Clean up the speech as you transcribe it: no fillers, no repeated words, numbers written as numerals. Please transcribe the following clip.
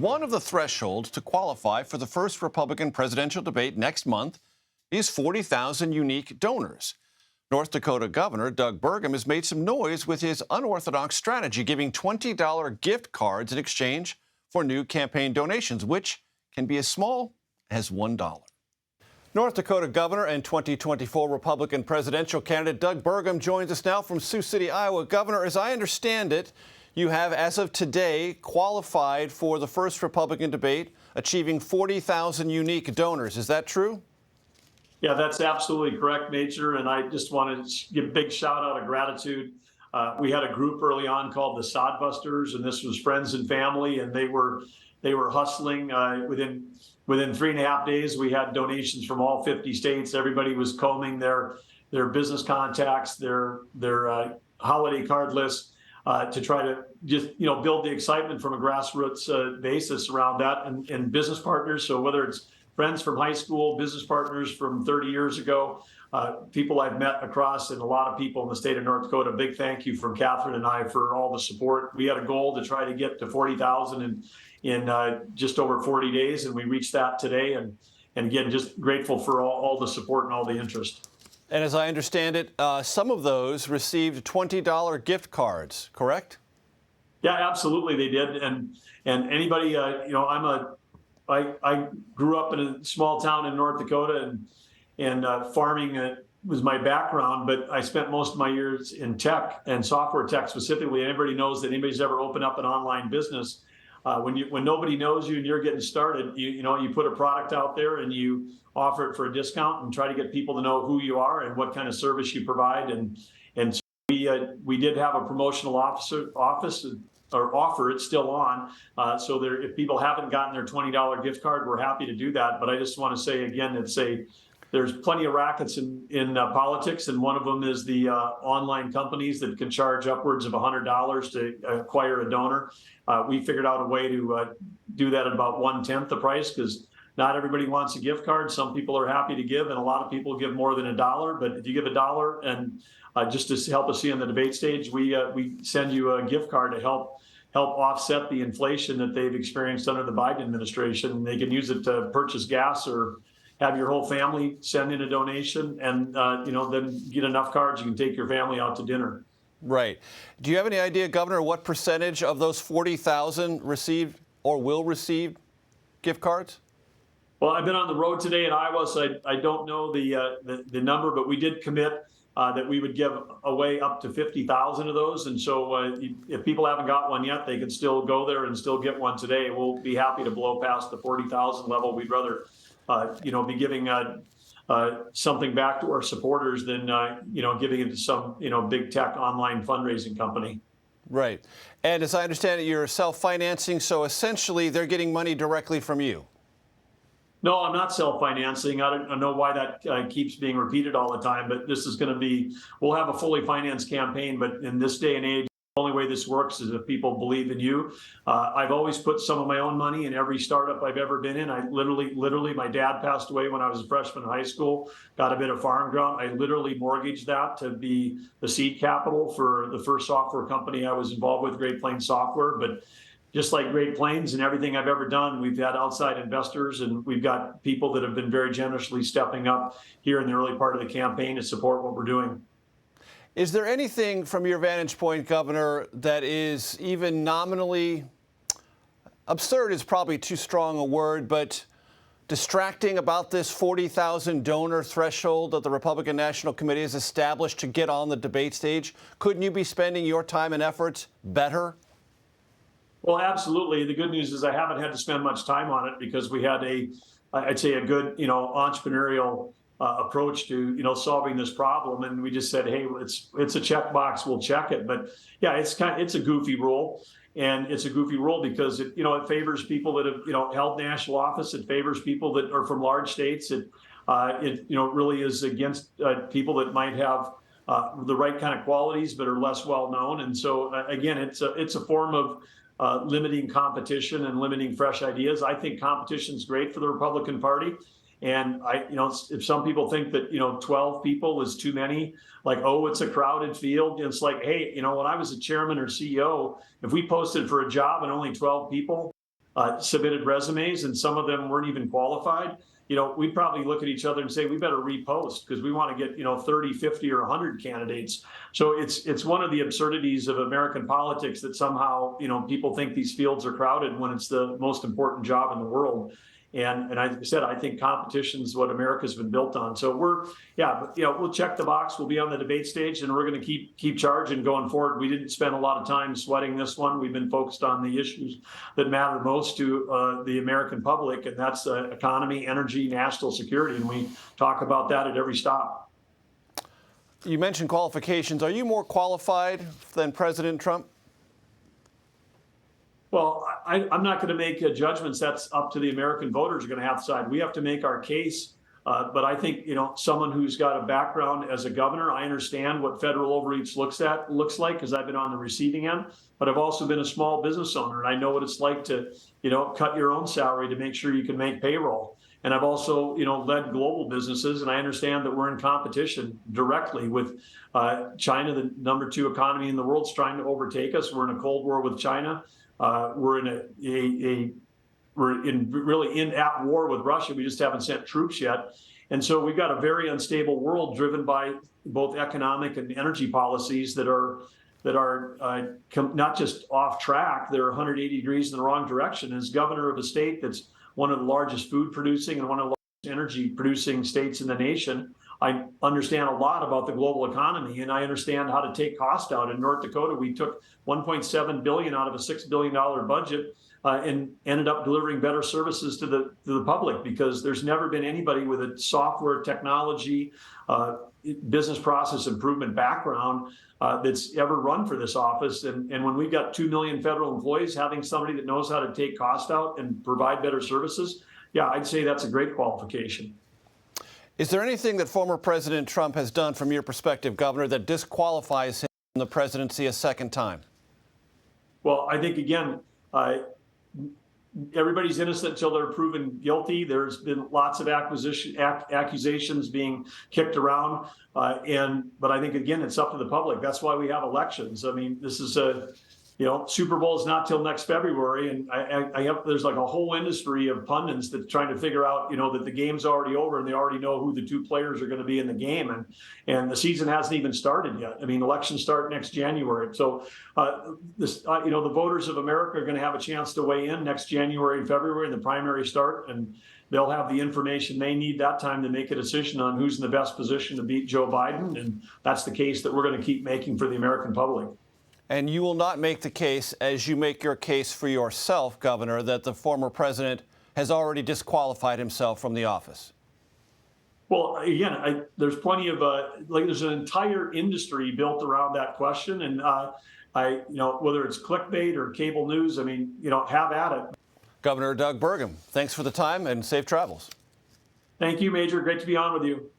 One of the thresholds to qualify for the first Republican presidential debate next month is 40,000 unique donors. North Dakota Governor Doug Burgum has made some noise with his unorthodox strategy, giving $20 gift cards in exchange for new campaign donations, which can be as small as $1. North Dakota Governor and 2024 Republican presidential candidate Doug Burgum joins us now from Sioux City, Iowa. Governor, as I understand it, you have, as of today, qualified for the first Republican debate, achieving 40,000 unique donors. Is that true? Yeah, that's absolutely correct, Major. And I just wanted to give a big shout out of gratitude. We had a group early on called the Sodbusters, and this was friends and family, and they were hustling. Within 3.5 days, we had donations from all 50 states. Everybody was combing their business contacts, their holiday card list to try to just build the excitement from a grassroots basis around that, and business partners. So whether it's friends from high school, business partners from 30 years ago, people I've met across, and a lot of people in the state of North Dakota. Big thank you from Catherine and I for all the support. We had a goal to try to get to 40,000 in just over 40 days, and we reached that today. And again, just grateful for all the support and all the interest. And as I understand it, some of those received $20 gift cards, correct? Yeah, absolutely, they did. And anybody, I grew up in a small town in North Dakota, and farming was my background, but I spent most of my years in tech and software tech specifically. Everybody knows that anybody's ever opened up an online business, when nobody knows you and you're getting started, you put a product out there and you offer it for a discount and try to get people to know who you are and what kind of service you provide. And so we did have a promotional office or offer. It's still on. So if people haven't gotten their $20 gift card, we're happy to do that. But I just want to say again, there's plenty of rackets in politics, and one of them is the online companies that can charge upwards of $100 to acquire a donor. We figured out a way to do that at about 1/10 the price, because not everybody wants a gift card. Some people are happy to give, and a lot of people give more than $1. But if you give $1, and just to help us see on the debate stage, we send you a gift card to help offset the inflation that they've experienced under the Biden administration. They can use it to purchase gas or have your whole family send in a donation, and then get enough cards you can take your family out to dinner. Right. Do you have any idea, Governor, what percentage of those 40,000 received or will receive gift cards? Well, I've been on the road today in Iowa, so I don't know the number, but we did commit that we would give away up to 50,000 of those. And so if people haven't got one yet, they can still go there and still get one today. We'll be happy to blow past the 40,000 level. We'd rather be giving something back to our supporters than giving it to some big tech online fundraising company. Right. And as I understand it, you're self-financing, so essentially they're getting money directly from you. No, I'm not self-financing. I don't know why that keeps being repeated all the time, but this is going to be, we'll have a fully financed campaign, but in this day and age, the only way this works is if people believe in you. I've always put some of my own money in every startup I've ever been in. I literally, my dad passed away when I was a freshman in high school, got a bit of farm ground. I literally mortgaged that to be the seed capital for the first software company I was involved with, Great Plains Software. But just like Great Plains and everything I've ever done, we've had outside investors, and we've got people that have been very generously stepping up here in the early part of the campaign to support what we're doing. Is there anything from your vantage point, Governor, that is even nominally absurd is probably too strong a word, but distracting about this 40,000 donor threshold that the Republican National Committee has established to get on the debate stage? Couldn't you be spending your time and efforts better? Well, absolutely. The good news is I haven't had to spend much time on it because we had I'd say a good, entrepreneurial approach to, solving this problem. And we just said, hey, it's a checkbox, we'll check it. But yeah, it's a goofy rule. And it's a goofy rule because it favors people that have, held national office. It favors people that are from large states. It really is against people that might have the right kind of qualities but are less well known. And so again, it's a form of limiting competition and limiting fresh ideas. I think competition is great for the Republican Party. And if some people think that, 12 people is too many, like, oh, it's a crowded field. It's like, hey, when I was a chairman or CEO, if we posted for a job and only 12 people submitted resumes, and some of them weren't even qualified, we'd probably look at each other and say, we better repost because we want to get, 30, 50, or 100 candidates. So it's one of the absurdities of American politics that somehow, people think these fields are crowded when it's the most important job in the world. And like I said, I think competition is what America's been built on. So we'll check the box. We'll be on the debate stage, and we're going to keep charging going forward. We didn't spend a lot of time sweating this one. We've been focused on the issues that matter most to the American public, and that's economy, energy, national security. And we talk about that at every stop. You mentioned qualifications. Are you more qualified than President Trump? Well, I'm not going to make judgments. That's up to the American voters are going to have to decide. We have to make our case. But I think, someone who's got a background as a governor, I understand what federal overreach looks like because I've been on the receiving end. But I've also been a small business owner, and I know what it's like to, cut your own salary to make sure you can make payroll. And I've also, led global businesses, and I understand that we're in competition directly with China, the #2 economy in the world, is trying to overtake us. We're in a Cold War with China. We're in at war with Russia. We just haven't sent troops yet. And so we've got a very unstable world driven by both economic and energy policies that are not just off track, they're 180 degrees in the wrong direction. As governor of a state that's one of the largest food producing and one of the largest energy producing states in the nation, I understand a lot about the global economy, and I understand how to take cost out. In North Dakota, we took $1.7 billion out of a $6 billion budget and ended up delivering better services to the public because there's never been anybody with a software technology, business process improvement background that's ever run for this office. And when we've got 2 million federal employees, having somebody that knows how to take cost out and provide better services, yeah, I'd say that's a great qualification. Is there anything that former President Trump has done from your perspective, Governor, that disqualifies him from the presidency a second time? Well, I think, again, everybody's innocent until they're proven guilty. There's been lots of accusations being kicked around. But I think, again, it's up to the public. That's why we have elections. I mean, this is Super Bowl is not till next February, and there's like a whole industry of pundits that's trying to figure out, that the game's already over and they already know who the two players are going to be in the game, and the season hasn't even started yet. I mean, elections start next January, so the voters of America are going to have a chance to weigh in next January and February, and the primaries start, and they'll have the information they need that time to make a decision on who's in the best position to beat Joe Biden, and that's the case that we're going to keep making for the American public. And you will not make the case, as you make your case for yourself, Governor, that the former president has already disqualified himself from the office. Well, again, there's plenty of there's an entire industry built around that question, and whether it's clickbait or cable news, I mean, have at it. Governor Doug Burgum, thanks for the time and safe travels. Thank you, Major. Great to be on with you.